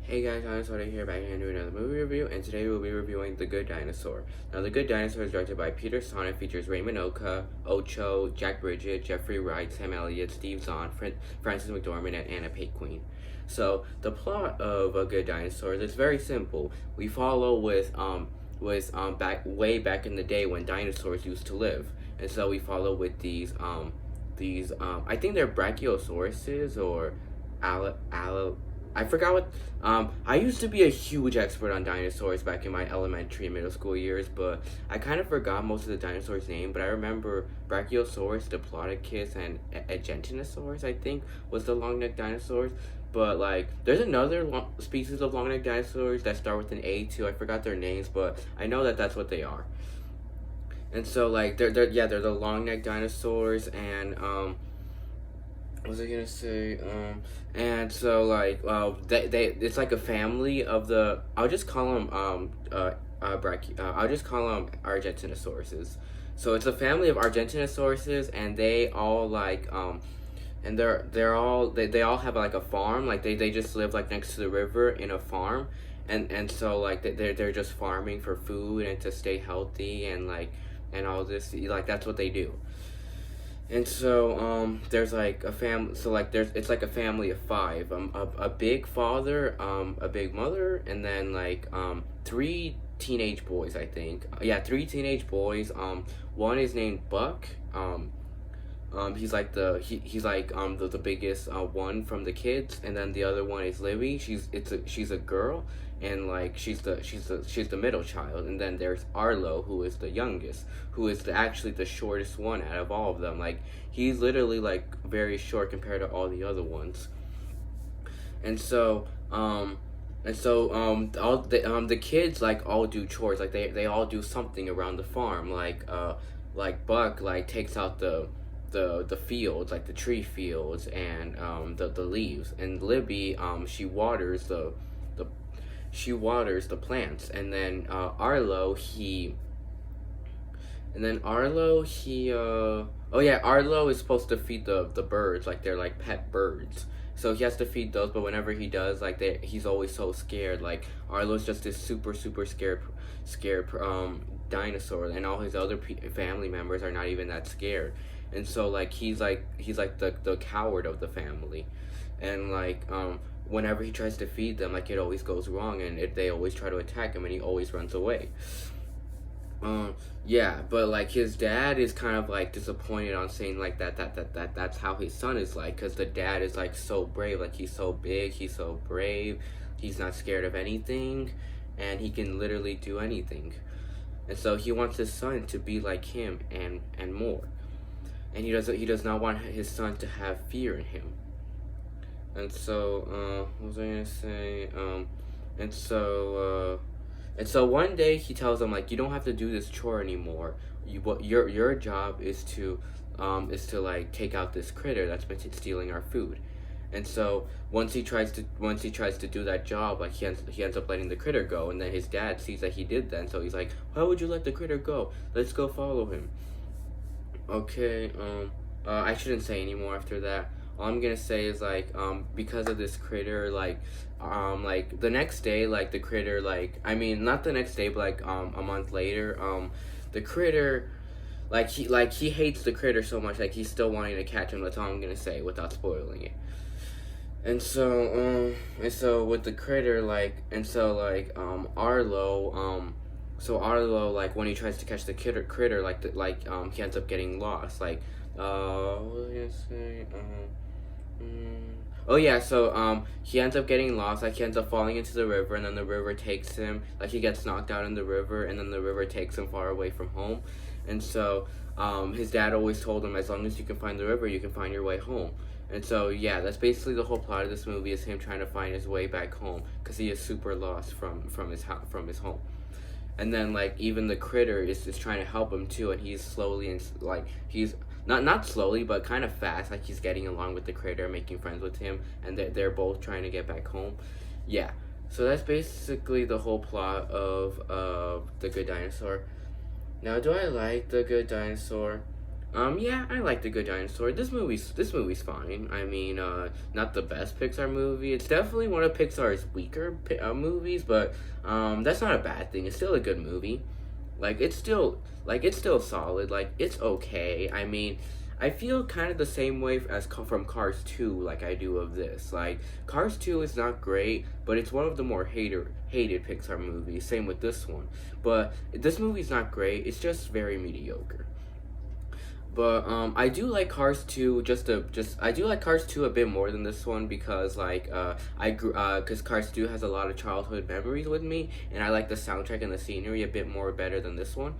Hey guys, Dinosaur here, back again to another movie review, and today we'll be reviewing The Good Dinosaur. Now, The Good Dinosaur is directed by Peter Son and features Raymond Ocho, Jack Bridget, Jeffrey Wright, Sam Elliott, Steve Zahn, Frances McDormand, and Anna Paquin. So, the plot of A Good Dinosaur is very simple. We follow back in the day when dinosaurs used to live, and so we follow with these I think they're brachiosauruses or I forgot what. I used to be a huge expert on dinosaurs back in my elementary and middle school years, but I kind of forgot most of the dinosaurs' name. But I remember Brachiosaurus, Diplodocus, and Argentinosaurus, I think, was the long-necked dinosaurs. But like, there's another species of long-necked dinosaurs that start with an A too. I forgot their names, but I know that that's what they are. And so like, they're the long-necked dinosaurs, and what was I gonna say? And so like, they it's like a family of the. I'll just call them I'll just call them Argentinosauruses. So it's a family of Argentinosauruses, and they all and they all have like a farm. Like they just live like next to the river in a farm, and so like they're just farming for food and to stay healthy and all this. Like that's what they do. And so there's like a family, so like it's like a family of five, a big father, a big mother, and then like three teenage boys, I think. Yeah, three teenage boys. One is named Buck. He's like he's like the biggest one from the kids, and then the other one is Libby. She's a girl, and like she's the middle child, and then there's Arlo, who is the youngest, who is actually the shortest one out of all of them. Like he's literally like very short compared to all the other ones. And so all the kids like all do chores. Like they all do something around the farm. Like Buck like takes out the fields, like the tree fields, and the leaves, and Libby the she waters the plants, and then Arlo he oh yeah, Arlo is supposed to feed the birds, like they're like pet birds, so he has to feed those. But whenever he does, like he's always so scared. Like Arlo's just this super scared dinosaur, and all his other family members are not even that scared. And so like he's like the coward of the family, and like whenever he tries to feed them, like it always goes wrong, and they always try to attack him, and he always runs away. Yeah, but like his dad is kind of like disappointed on saying like that's how his son is like, because the dad is like so brave, like he's so big, he's so brave, he's not scared of anything, and he can literally do anything. And so he wants his son to be like him and more. And he does not want his son to have fear in him. And so what was I gonna say? And so one day he tells him like, you don't have to do this chore anymore. Your job is to like take out this critter that's been stealing our food. And so once he tries to do that job, like he ends up letting the critter go, and then his dad sees that he did that, and so he's like, why would you let the critter go? Let's go follow him. Okay, I shouldn't say anymore after that. All I'm gonna say is like, because of this critter, like the next day, like the critter, like, I mean, not the next day, but like, a month later, the critter, he hates the critter so much, like he's still wanting to catch him. That's all I'm gonna say without spoiling it. And so with the critter, Arlo, like when he tries to catch the critter, he ends up getting lost. What was I gonna say? Oh yeah, so he ends up getting lost. Like he ends up falling into the river, and then the river takes him. Like he gets knocked out in the river, and then the river takes him far away from home. And so his dad always told him, as long as you can find the river, you can find your way home. And so yeah, that's basically the whole plot of this movie, is him trying to find his way back home, because he is super lost from his home. And then like even the critter is trying to help him too, and he's slowly, and like he's not slowly, but kind of fast, like he's getting along with the critter, making friends with him, and they're both trying to get back home. Yeah, so that's basically the whole plot of The Good Dinosaur. Now, do I like The Good Dinosaur? Yeah, I like the Good Dinosaur. This movie's fine. I mean, not the best Pixar movie. It's definitely one of Pixar's weaker movies, but that's not a bad thing. It's still a good movie. It's still solid. Like, it's okay. I mean, I feel kind of the same way as from Cars 2, like I do of this. Like, Cars 2 is not great, but it's one of the more hated Pixar movies. Same with this one. But this movie's not great. It's just very mediocre. But I do like Cars 2 I do like Cars 2 a bit more than this one because I grew because Cars 2 has a lot of childhood memories with me, and I like the soundtrack and the scenery a bit more better than this one.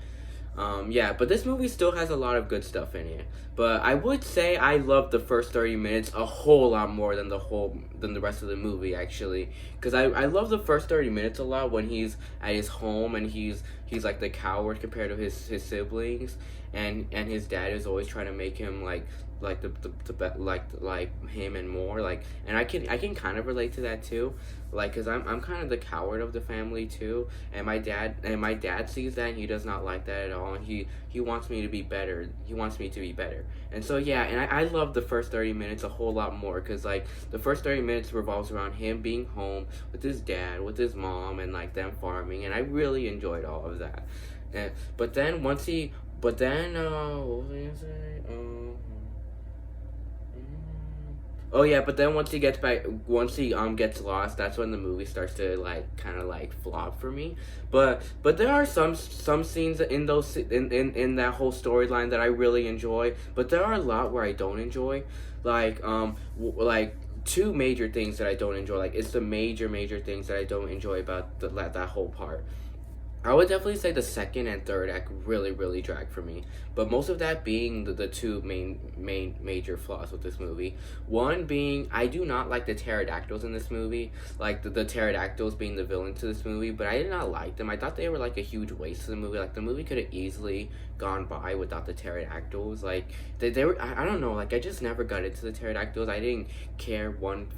Yeah, but this movie still has a lot of good stuff in it. But I would say I love the first 30 minutes a whole lot more than the rest of the movie actually, because I love the first 30 minutes a lot when he's at his home and he's like the coward compared to his siblings, and his dad is always trying to make him like like him and more like, and I can kind of relate to that too, like, because I'm kind of the coward of the family too, and my dad sees that and he does not like that at all, and he wants me to be better. He wants me to be better. And so yeah, and I love the first 30 minutes a whole lot more because like the first 30 minutes revolves around him being home with his dad, with his mom, and like them farming, and I really enjoyed all of that. And but then once he but then what was I gonna say? Oh yeah, but then once he gets lost, that's when the movie starts to like kind of like flop for me. But there are some scenes in in that whole storyline that I really enjoy, but there are a lot where I don't enjoy. Like like two major things that I don't enjoy. Like, it's the major things that I don't enjoy about that whole part. I would definitely say the second and third act really drag for me, but most of that being the two main major flaws with this movie. One being I do not like the pterodactyls in this movie, like the pterodactyls being the villain to this movie, but I did not like them. I thought they were like a huge waste of the movie. Like, the movie could have easily gone by without the pterodactyls. Like, they were, I don't know, like, I just never got into the pterodactyls. Care one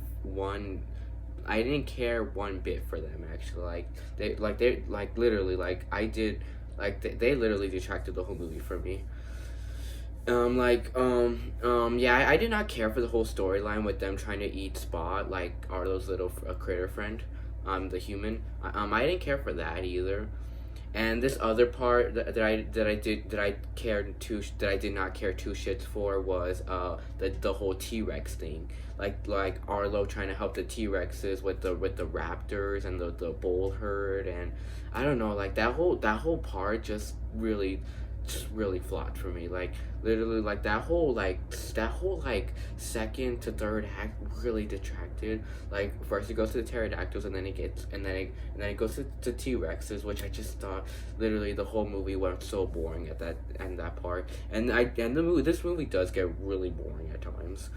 I didn't care one bit for them actually. They literally like I did like they literally detracted the whole movie from me. Yeah, I did not care for the whole storyline with them trying to eat Spot, like Arlo's little critter friend, the human. I didn't care for that either. And this other part that I did not care two shits for was the whole T-Rex thing, like Arlo trying to help the T-Rexes with the raptors and the bull herd, and I don't know, like that whole part just really flopped for me. Like, literally, like that whole second to third act really detracted. Like, first it goes to the pterodactyls, and then it goes to T-Rexes, which I just thought literally the whole movie went so boring at that part. This movie does get really boring at times.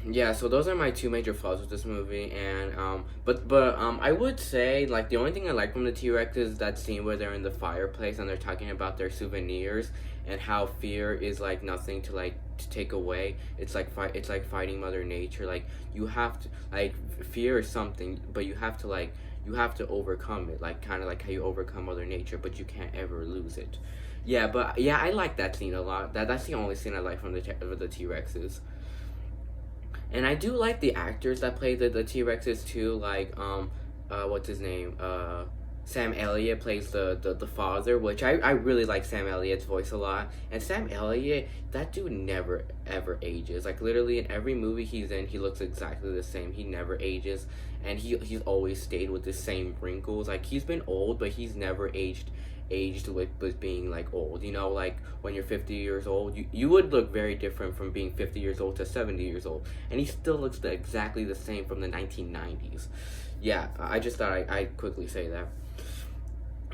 Yeah, so those are my two major flaws with this movie, and I would say, like, the only thing I like from the T-Rex is that scene where they're in the fireplace and they're talking about their souvenirs and how fear is like nothing to take away. It's like fighting Mother Nature. Like, you have to, like, fear is something, but you have to overcome it, like, kind of like how you overcome Mother Nature, but you can't ever lose it. Yeah, but yeah, I like that scene a lot. That's the only scene I like from the T-Rexes. And I do like the actors that play the T-Rexes too, like what's his name? Sam Elliott plays the father, which I really like Sam Elliott's voice a lot. And Sam Elliott, that dude never ever ages. Like, literally in every movie he's in, he looks exactly the same. He never ages, and he's always stayed with the same wrinkles. Like, he's been old, but he's never aged with being like old. You know, like when you're 50 years old, you would look very different from being 50 years old to 70 years old, and he still looks exactly the same from the 1990s. Yeah, I just thought I'd quickly say that.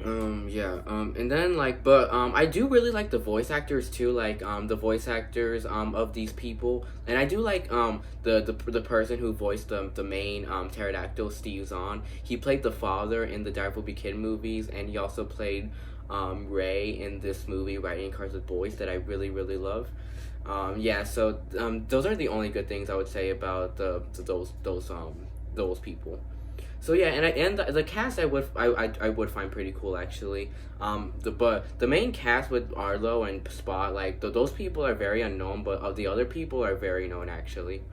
And then, like, but I do really like the voice actors too, like the voice actors of these people, and I do like the person who voiced the main pterodactyl, Steve Zahn. He played the father in the Dive Will Be Kid movies, and he also played Ray in this movie, Riding Cars with Boys, that I really love. Yeah, so those are the only good things I would say about those people. So yeah, and the cast I would find pretty cool actually. But the main cast with Arlo and Spot, like those people are very unknown, but the other people are very known actually.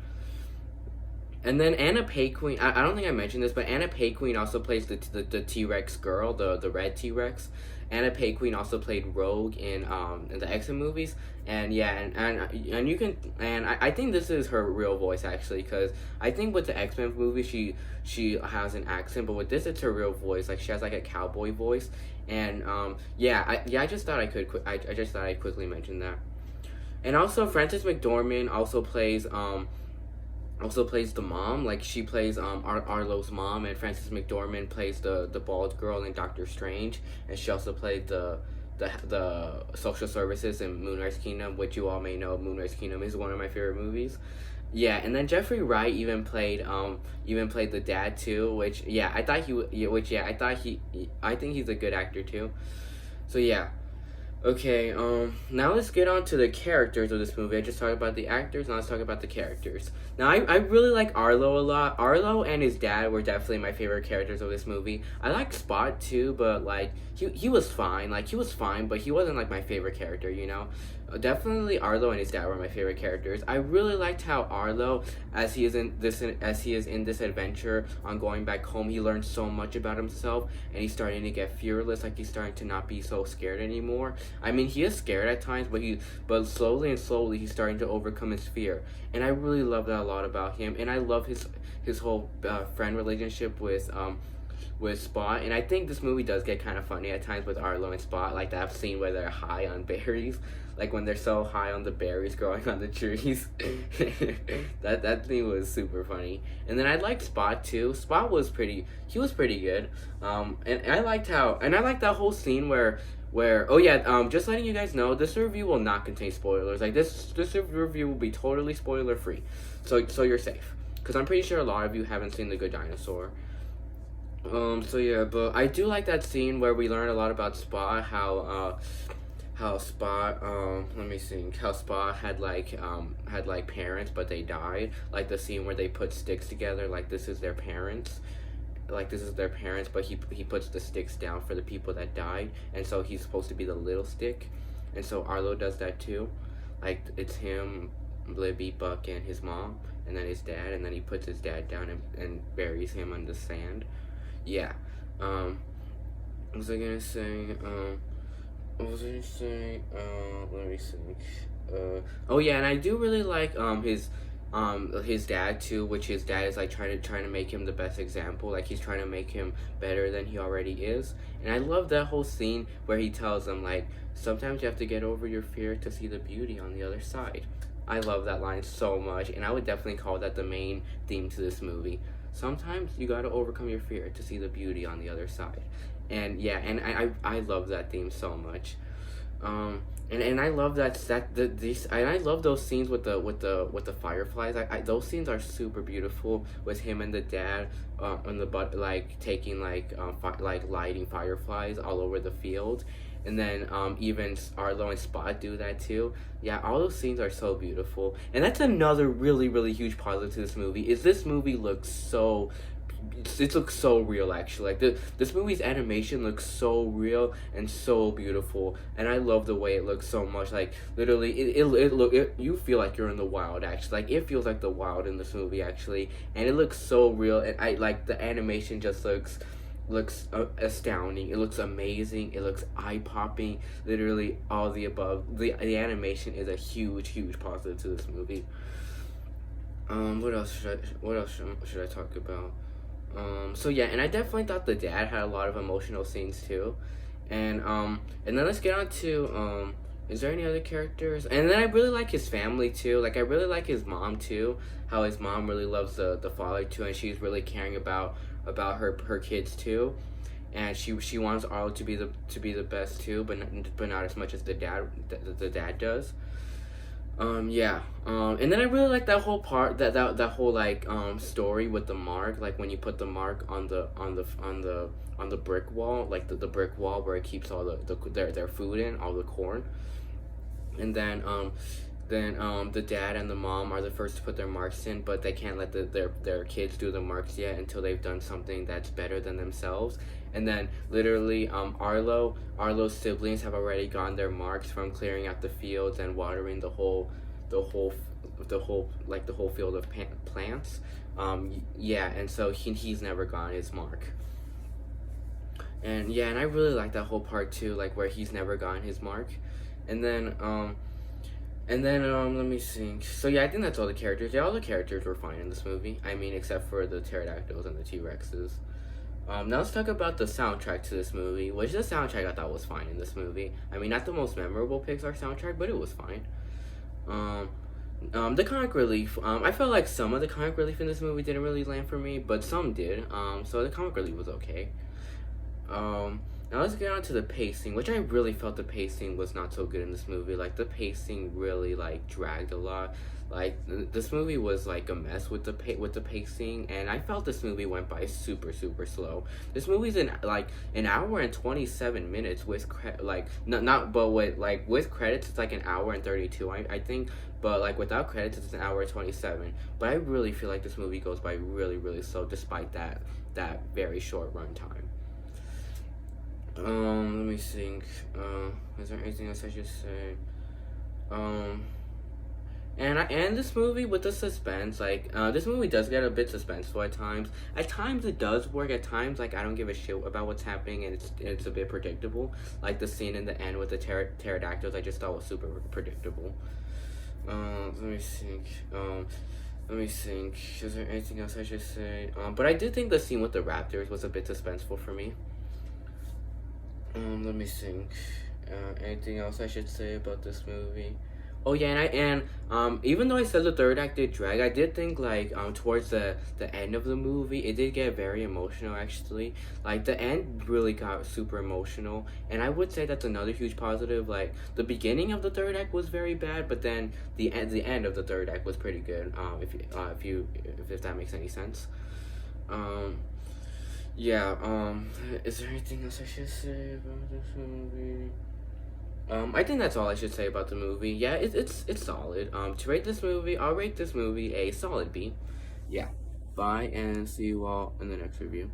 And then Anna Paquin, I don't think I mentioned this, but Anna Paquin also plays the T Rex girl, the red T Rex. Anna Paquin also played Rogue in the X Men movies, and yeah, and you can, and I think this is her real voice actually, because I think with the X Men movie she has an accent, but with this it's her real voice, like she has like a cowboy voice, and yeah, I just thought I just thought I'd quickly mention that. And also Frances McDormand also plays the mom. Like she plays Arlo's mom, and Frances McDormand plays the bald girl in Doctor Strange, and she also played the social services in Moonrise Kingdom, which you all may know. Moonrise Kingdom is one of my favorite movies. Yeah, and then Jeffrey Wright even played the dad too, which yeah I thought I think he's a good actor too. So yeah, okay, now let's get on to the characters of this movie. I just talked about the actors, now let's talk about the characters. Now, I really like Arlo a lot. Arlo and his dad were definitely my favorite characters of this movie. I like Spot too, but, like, he was fine. Like, he was fine, but he wasn't, like, my favorite character, you know? Definitely Arlo and his dad were my favorite characters. I really liked how Arlo, as he is in this adventure on going back home, he learned so much about himself, and he's starting to get fearless. Like he's starting to not be so scared anymore. I mean, he is scared at times, but slowly and slowly he's starting to overcome his fear, and I really love that a lot about him. And I love his whole friend relationship with Spot, and I think this movie does get kind of funny at times with Arlo and Spot, like that scene where they're high on berries, like when they're so high on the berries growing on the trees. That thing was super funny. And then I liked Spot too. Spot was pretty good. And I liked that whole scene where oh yeah, just letting you guys know, this review will not contain spoilers. Like this review will be totally spoiler free, so you're safe, because I'm pretty sure a lot of you haven't seen The Good Dinosaur. So yeah, but I do like that scene where we learn a lot about Spot, how Spot, let me think, how Spot had like parents, but they died. Like the scene where they put sticks together, like this is their parents. Like this is their parents, but he puts the sticks down for the people that died, and so he's supposed to be the little stick. And so Arlo does that too. Like it's him, Libby, Buck, and his mom, and then his dad, and then he puts his dad down and buries him on the sand. Yeah. What was I gonna say? What was I gonna say? Let me see. Oh yeah, and I do really like his dad too, which his dad is like trying to make him the best example. Like he's trying to make him better than he already is. And I love that whole scene where he tells him, like, sometimes you have to get over your fear to see the beauty on the other side. I love that line so much, and I would definitely call that the main theme to this movie. Sometimes you gotta overcome your fear to see the beauty on the other side. And yeah, and I love that theme so much. And I love these, and I love those scenes with the fireflies. Those scenes are super beautiful with him and the dad on the butt, like taking like lighting fireflies all over the field. And then even Arlo and Spot do that too. Yeah, all those scenes are so beautiful. And that's another really huge positive to this movie, is this movie looks so, it looks so real actually. Like this movie's animation looks so real and so beautiful, and I love the way it looks so much. Like literally you feel like you're in the wild actually. Like it feels like the wild in this movie actually, and it looks so real. And I like the animation just looks astounding. It looks amazing. It looks eye-popping. Literally all the above. The animation is a huge positive to this movie. What else should I talk about? So yeah, and I definitely thought the dad had a lot of emotional scenes too. And then let's get on to is there any other characters? And then I really like his family too. Like I really like his mom too. How his mom really loves the father too, and she's really caring about her kids too. And she wants Arlo to be the best too, but not as much as the dad does. Yeah. And then I really like that whole part, that whole like story with the mark, like when you put the mark on the brick wall, like the brick wall where it keeps all their food in, all the corn. And then the dad and the mom are the first to put their marks in, but they can't let their kids do the marks yet until they've done something that's better than themselves. And then literally, Arlo's siblings have already gotten their marks from clearing out the fields and watering the whole, the whole field of plants. Yeah, and so he's never gotten his mark. And yeah, and I really like that whole part too, like where he's never gotten his mark. And then let me think. So yeah, I think that's all the characters. Yeah, all the characters were fine in this movie. I mean, except for the pterodactyls and the T-Rexes. Now let's talk about the soundtrack to this movie, which the soundtrack I thought was fine in this movie. I mean, not the most memorable Pixar soundtrack, but it was fine. The comic relief, I felt like some of the comic relief in this movie didn't really land for me, but some did. So the comic relief was okay. Now let's get on to the pacing, which I really felt the pacing was not so good in this movie. Like, the pacing really, like, dragged a lot. Like, this movie was, like, a mess with the pacing, and I felt this movie went by super, super slow. This movie's like, an hour and 27 minutes with, with credits, it's, like, an hour and 32, I think. But, like, without credits, it's an hour and 27. But I really feel like this movie goes by really, really slow, despite that very short runtime. Let me think. Is there anything else I should say? And this movie with the suspense, like, this movie does get a bit suspenseful at times. At times it does work. At times, like, I don't give a shit about what's happening, and it's a bit predictable. Like the scene in the end with the pterodactyls, I just thought was super predictable. Let me think. Is there anything else I should say? But I did think the scene with the raptors was a bit suspenseful for me. Let me think. Anything else I should say about this movie? Oh yeah, and even though I said the third act did drag, I did think, like, towards the end of the movie, it did get very emotional, actually. Like, the end really got super emotional, and I would say that's another huge positive. Like, the beginning of the third act was very bad, but then the end of the third act was pretty good. If that makes any sense. Yeah, is there anything else I should say about this movie? I think that's all I should say about the movie. Yeah, it's solid. To rate this movie, I'll rate this movie a solid B. Yeah. Bye, and see you all in the next review.